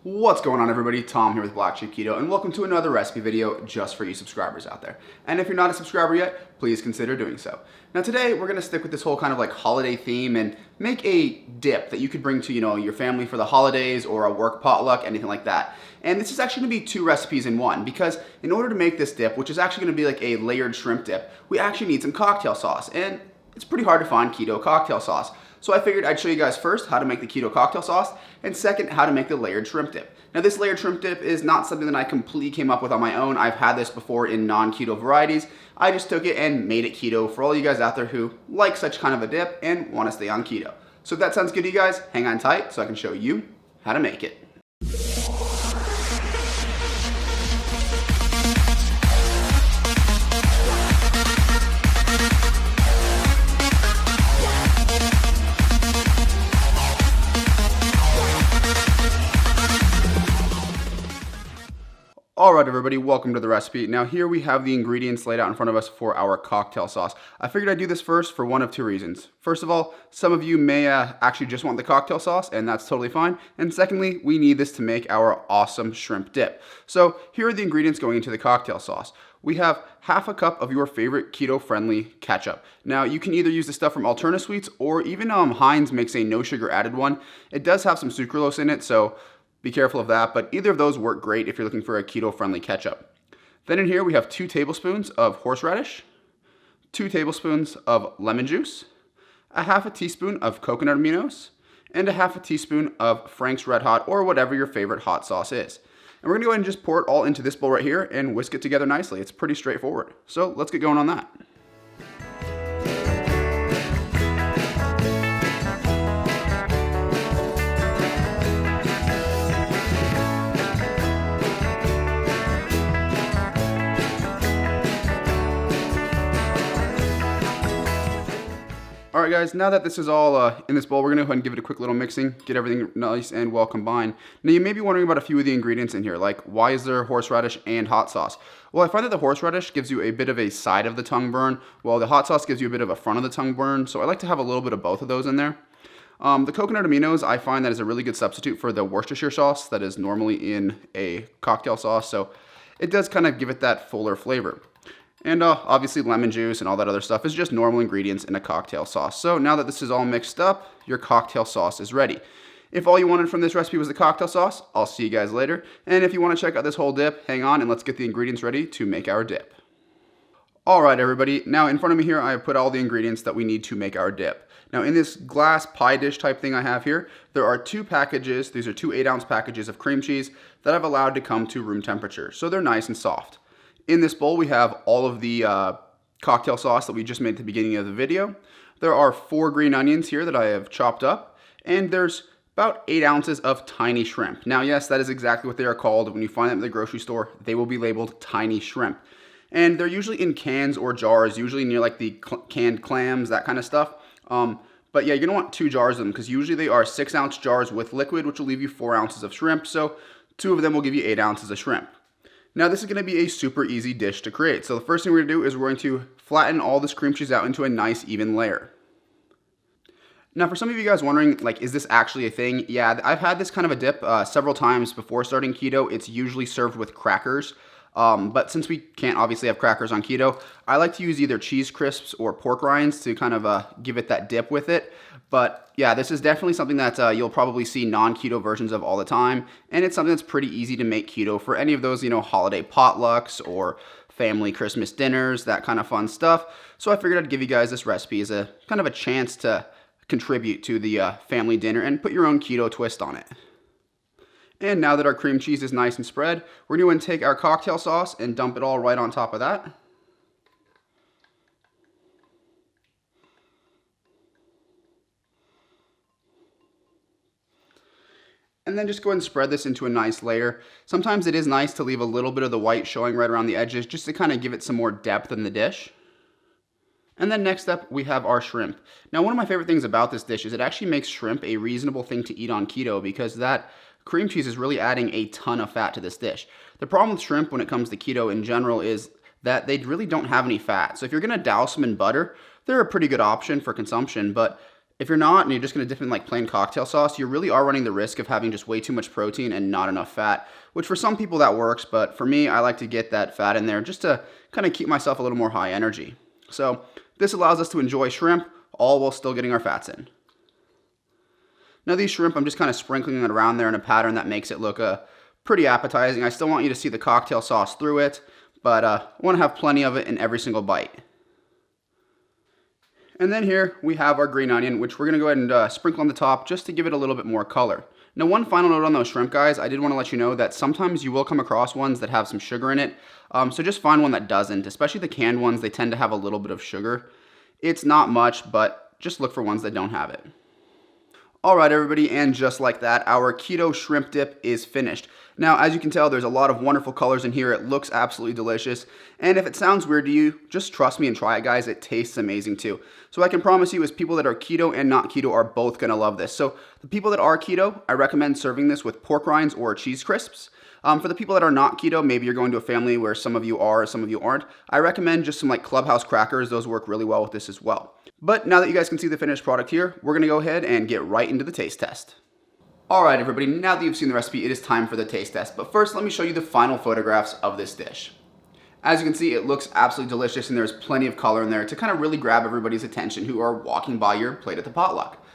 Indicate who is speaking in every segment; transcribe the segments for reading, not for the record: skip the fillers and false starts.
Speaker 1: What's going on, everybody? Tom here with blacksheepketo, and welcome to another recipe video just for you subscribers out there. And if you're not a subscriber yet, please consider doing so. Now today we're going to stick with this whole kind of like holiday theme and make a dip that you could bring to, your family for the holidays or a work potluck, anything like that. And this is actually going to be two recipes in one, because in order to make this dip, which is actually going to be like a layered shrimp dip, we actually need some cocktail sauce, and it's pretty hard to find keto cocktail sauce. So I figured I'd show you guys first how to make the keto cocktail sauce, and second, how to make the layered shrimp dip. Now this layered shrimp dip is not something that I completely came up with on my own. I've had this before in non-keto varieties. I just took it and made it keto for all you guys out there who like such kind of a dip and want to stay on keto. So if that sounds good to you guys, hang on tight so I can show you how to make it. Alright everybody, welcome to the recipe. Now here we have the ingredients laid out in front of us for our cocktail sauce. I figured I'd do this first for one of two reasons. First of all, some of you may actually just want the cocktail sauce, and that's totally fine. And secondly, we need this to make our awesome shrimp dip. So here are the ingredients going into the cocktail sauce. We have half a cup of your favorite keto-friendly ketchup. Now you can either use the stuff from Alterna Sweets, or even Heinz makes a no sugar added one. It does have some sucralose in it, so be careful of that, but either of those work great if you're looking for a keto-friendly ketchup. Then in here we have 2 tablespoons of horseradish, 2 tablespoons of lemon juice, a half a teaspoon of coconut aminos, and a half a teaspoon of Frank's Red Hot, or whatever your favorite hot sauce is. And we're gonna go ahead and just pour it all into this bowl right here and whisk it together nicely. It's pretty straightforward. So let's get going on that. Alright guys, now that this is all in this bowl, we're going to go ahead and give it a quick little mixing, get everything nice and well combined. Now you may be wondering about a few of the ingredients in here, like why is there horseradish and hot sauce? Well, I find that the horseradish gives you a bit of a side of the tongue burn, while the hot sauce gives you a bit of a front of the tongue burn, so I like to have a little bit of both of those in there. The coconut aminos I find that is a really good substitute for the Worcestershire sauce that is normally in a cocktail sauce, so it does kind of give it that fuller flavor. And obviously lemon juice and all that other stuff is just normal ingredients in a cocktail sauce. So now that this is all mixed up, your cocktail sauce is ready. If all you wanted from this recipe was the cocktail sauce, I'll see you guys later. And if you want to check out this whole dip, hang on and let's get the ingredients ready to make our dip. Alright everybody, now in front of me here I have put all the ingredients that we need to make our dip. Now in this glass pie dish type thing I have here, there are 2 packages, these are 2 8-ounce packages of cream cheese that I've allowed to come to room temperature, so they're nice and soft. In this bowl, we have all of the cocktail sauce that we just made at the beginning of the video. There are 4 green onions here that I have chopped up, and there's about 8 ounces of tiny shrimp. Now, yes, that is exactly what they are called. When you find them at the grocery store, they will be labeled tiny shrimp. And they're usually in cans or jars, usually near like the canned clams, that kind of stuff. But yeah, you're gonna want 2 jars of them, because usually they are 6-ounce jars with liquid, which will leave you 4 ounces of shrimp. So 2 of them will give you 8 ounces of shrimp. Now this is going to be a super easy dish to create. So the first thing we're going to do is we're going to flatten all this cream cheese out into a nice even layer. Now for some of you guys wondering, like, is this actually a thing? Yeah, I've had this kind of a dip several times before starting keto. It's usually served with crackers. But since we can't obviously have crackers on keto, I like to use either cheese crisps or pork rinds to kind of give it that dip with it. But yeah, this is definitely something that you'll probably see non-keto versions of all the time. And it's something that's pretty easy to make keto for any of those, holiday potlucks or family Christmas dinners, that kind of fun stuff. So I figured I'd give you guys this recipe as a kind of a chance to contribute to the family dinner and put your own keto twist on it. And now that our cream cheese is nice and spread, we're going to take our cocktail sauce and dump it all right on top of that. And then just go ahead and spread this into a nice layer. Sometimes it is nice to leave a little bit of the white showing right around the edges just to kind of give it some more depth in the dish. And then next up, we have our shrimp. Now one of my favorite things about this dish is it actually makes shrimp a reasonable thing to eat on keto, because that cream cheese is really adding a ton of fat to this dish. The problem with shrimp when it comes to keto in general is that they really don't have any fat. So if you're going to douse them in butter, they're a pretty good option for consumption, but If you're not and you're just gonna dip in like plain cocktail sauce, you really are running the risk of having just way too much protein and not enough fat, which for some people that works, but for me, I like to get that fat in there just to kind of keep myself a little more high energy. So this allows us to enjoy shrimp, all while still getting our fats in. Now these shrimp, I'm just kind of sprinkling it around there in a pattern that makes it look pretty appetizing. I still want you to see the cocktail sauce through it, but I want to have plenty of it in every single bite. And then here we have our green onion, which we're going to go ahead and sprinkle on the top just to give it a little bit more color. Now one final note on those shrimp, guys, I did want to let you know that sometimes you will come across ones that have some sugar in it. So just find one that doesn't, especially the canned ones, they tend to have a little bit of sugar. It's not much, but just look for ones that don't have it. Alright everybody, and just like that, our keto shrimp dip is finished. Now, as you can tell, there's a lot of wonderful colors in here. It looks absolutely delicious. And if it sounds weird to you, just trust me and try it, guys. It tastes amazing too. So I can promise you, as people that are keto and not keto are both going to love this. So the people that are keto, I recommend serving this with pork rinds or cheese crisps. For the people that are not keto, maybe you're going to a family where some of you are, some of you aren't, I recommend just some like Clubhouse crackers. Those work really well with this as well. But now that you guys can see the finished product here, we're going to go ahead and get right into the taste test. Alright everybody, now that you've seen the recipe, it is time for the taste test. But first, let me show you the final photographs of this dish. As you can see, it looks absolutely delicious and there's plenty of color in there to kind of really grab everybody's attention who are walking by your plate at the potluck.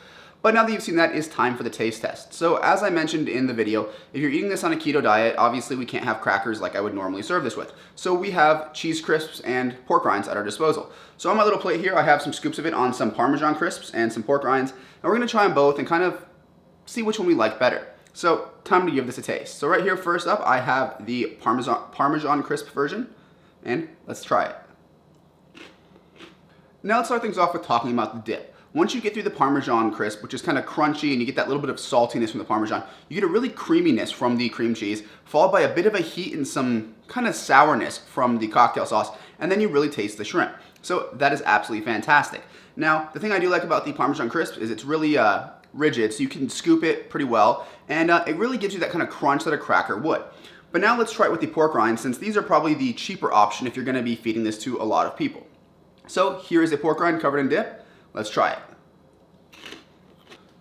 Speaker 1: But now that you've seen that, it's time for the taste test. So as I mentioned in the video, if you're eating this on a keto diet, obviously we can't have crackers like I would normally serve this with. So we have cheese crisps and pork rinds at our disposal. So on my little plate here, I have some scoops of it on some Parmesan crisps and some pork rinds. And we're gonna try them both and kind of see which one we like better. So time to give this a taste. So right here, first up, I have the Parmesan crisp version, and let's try it. Now let's start things off with talking about the dip. Once you get through the Parmesan crisp, which is kind of crunchy and you get that little bit of saltiness from the Parmesan, you get a really creaminess from the cream cheese, followed by a bit of a heat and some kind of sourness from the cocktail sauce, and then you really taste the shrimp. So that is absolutely fantastic. Now, the thing I do like about the Parmesan crisp is it's really rigid, so you can scoop it pretty well, and it really gives you that kind of crunch that a cracker would. But now let's try it with the pork rinds, since these are probably the cheaper option if you're going to be feeding this to a lot of people. So here is a pork rind covered in dip. Let's try it.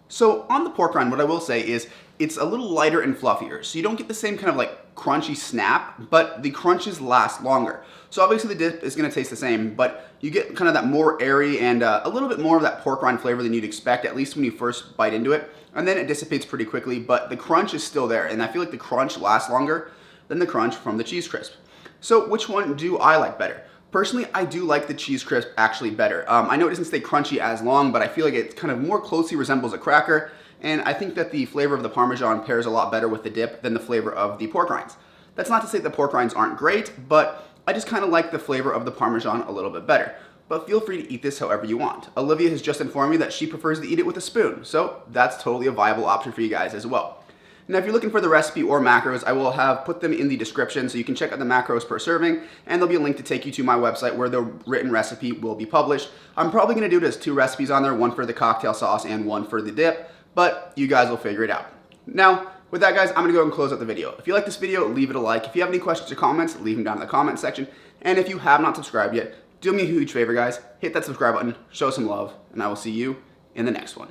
Speaker 1: So on the pork rind, what I will say is it's a little lighter and fluffier, so you don't get the same kind of like crunchy snap, but the crunches last longer. So obviously the dip is going to taste the same, but you get kind of that more airy and a little bit more of that pork rind flavor than you'd expect, at least when you first bite into it, and then it dissipates pretty quickly, but the crunch is still there, and I feel like the crunch lasts longer than the crunch from the cheese crisp. So which one do I like better? Personally, I do like the cheese crisp actually better. I know it doesn't stay crunchy as long, but I feel like it kind of more closely resembles a cracker, and I think that the flavor of the Parmesan pairs a lot better with the dip than the flavor of the pork rinds. That's not to say the pork rinds aren't great, but I just kind of like the flavor of the Parmesan a little bit better. But feel free to eat this however you want. Olivia has just informed me that she prefers to eat it with a spoon, so that's totally a viable option for you guys as well. Now, if you're looking for the recipe or macros, I will have put them in the description so you can check out the macros per serving, and there'll be a link to take you to my website where the written recipe will be published. I'm probably going to do it as 2 recipes on there, one for the cocktail sauce and one for the dip, but you guys will figure it out. Now, with that, guys, I'm going to go and close out the video. If you like this video, leave it a like. If you have any questions or comments, leave them down in the comment section. And if you have not subscribed yet, do me a huge favor, guys. Hit that subscribe button, show some love, and I will see you in the next one.